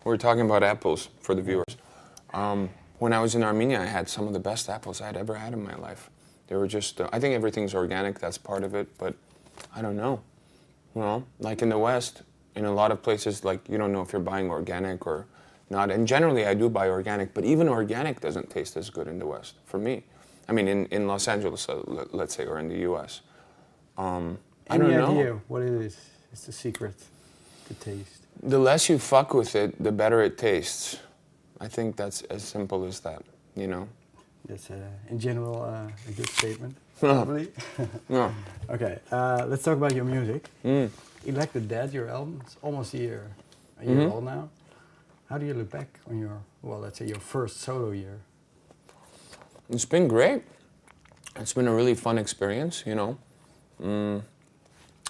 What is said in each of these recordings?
We're talking about apples for the viewers. When I was in Armenia, I had some of the best apples I'd ever had in my life. They were just, I think everything's organic, that's part of it, but I don't know. Well, like in the West, in a lot of places, like you don't know if you're buying organic or not. And generally I do buy organic, but even organic doesn't taste as good in the West, for me. I mean, in Los Angeles, let's say, or in the US. I don't know. Any idea what it is? It's the secret to taste. The less you fuck with it, the better it tastes. I think that's as simple as that, you know? That's, in general, a good statement, probably. Yeah. Okay, let's talk about your music. Mm. Elected Dead, your album, it's almost a year old now. How do you look back on your, well, let's say your first solo year? It's been great. It's been a really fun experience, you know.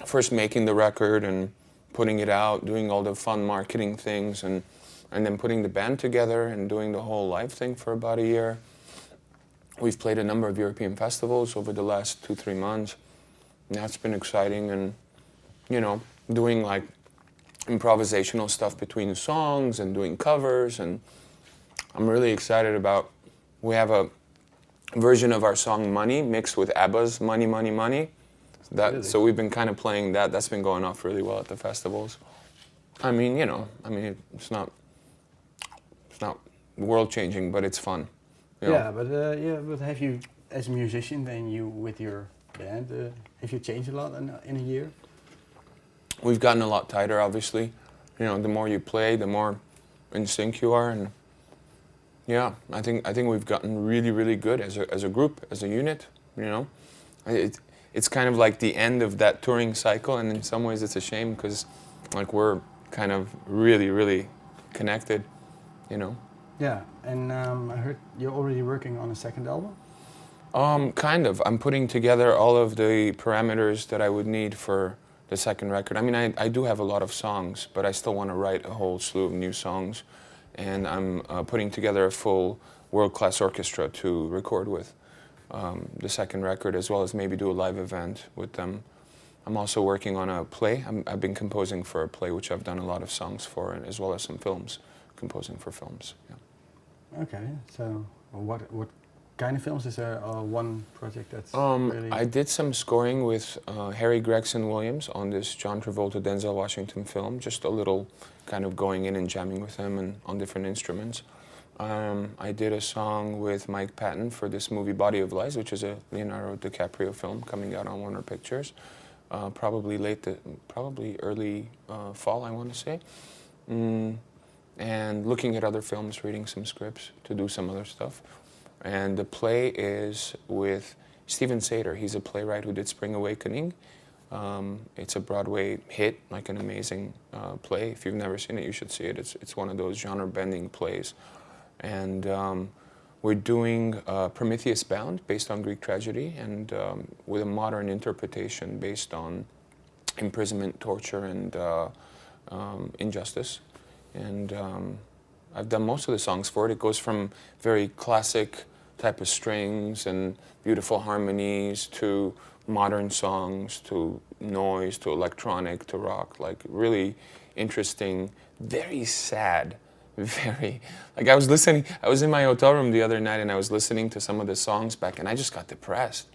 First making the record and putting it out, doing all the fun marketing things, and then putting the band together and doing the whole live thing for about a year. We've played a number of European festivals over the last 2-3 months. And that's been exciting, and, you know, doing like improvisational stuff between songs and doing covers, and I'm really excited about, we have a version of our song Money mixed with ABBA's Money, Money, Money. Really? So we've been kind of playing that. That's been going off really well at the festivals. I mean, you know, it's not world-changing, but it's fun. You know? Yeah, but have you, as a musician, then you with your band, have you changed a lot in a year? We've gotten a lot tighter, obviously. You know, the more you play, the more in sync you are, and yeah, I think we've gotten really, really good as a group, as a unit. You know, it's kind of like the end of that touring cycle, and in some ways it's a shame because, like, we're kind of really, really connected. You know. Yeah, and I heard you're already working on a second album? Kind of. I'm putting together all of the parameters that I would need for the second record. I mean, I do have a lot of songs, but I still want to write a whole slew of new songs. And I'm putting together a full world-class orchestra to record with the second record, as well as maybe do a live event with them. I'm also working on a play. I've been composing for a play, which I've done a lot of songs for, as well as some films, composing for films. Yeah. Okay, so what kind of films? Is there one project that's really... I did some scoring with Harry Gregson Williams on this John Travolta, Denzel Washington film, just a little kind of going in and jamming with him and on different instruments. I did a song with Mike Patton for this movie Body of Lies, which is a Leonardo DiCaprio film coming out on Warner Pictures, probably early fall, I want to say. And looking at other films, reading some scripts to do some other stuff. And the play is with Stephen Sater. He's a playwright who did Spring Awakening. It's a Broadway hit, like an amazing play. If you've never seen it, you should see it. It's one of those genre-bending plays. And we're doing Prometheus Bound, based on Greek tragedy, and with a modern interpretation based on imprisonment, torture, and injustice. And I've done most of the songs for it. It goes from very classic type of strings and beautiful harmonies to modern songs to noise to electronic to rock, like really interesting, very sad, very, like I was in my hotel room the other night and I was listening to some of the songs back and I just got depressed.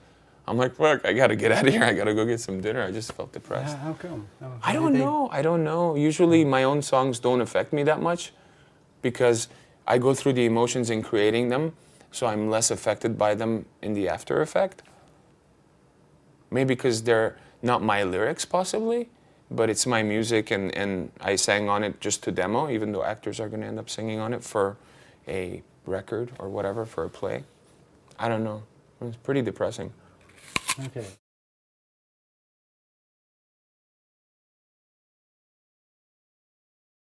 I'm like, fuck, I gotta get out of here. I gotta go get some dinner. I just felt depressed. How come? I don't know. Usually my own songs don't affect me that much because I go through the emotions in creating them, so I'm less affected by them in the after effect. Maybe because they're not my lyrics, possibly, but it's my music and I sang on it just to demo, even though actors are gonna end up singing on it for a record or whatever, for a play. I don't know. It's pretty depressing. Okay.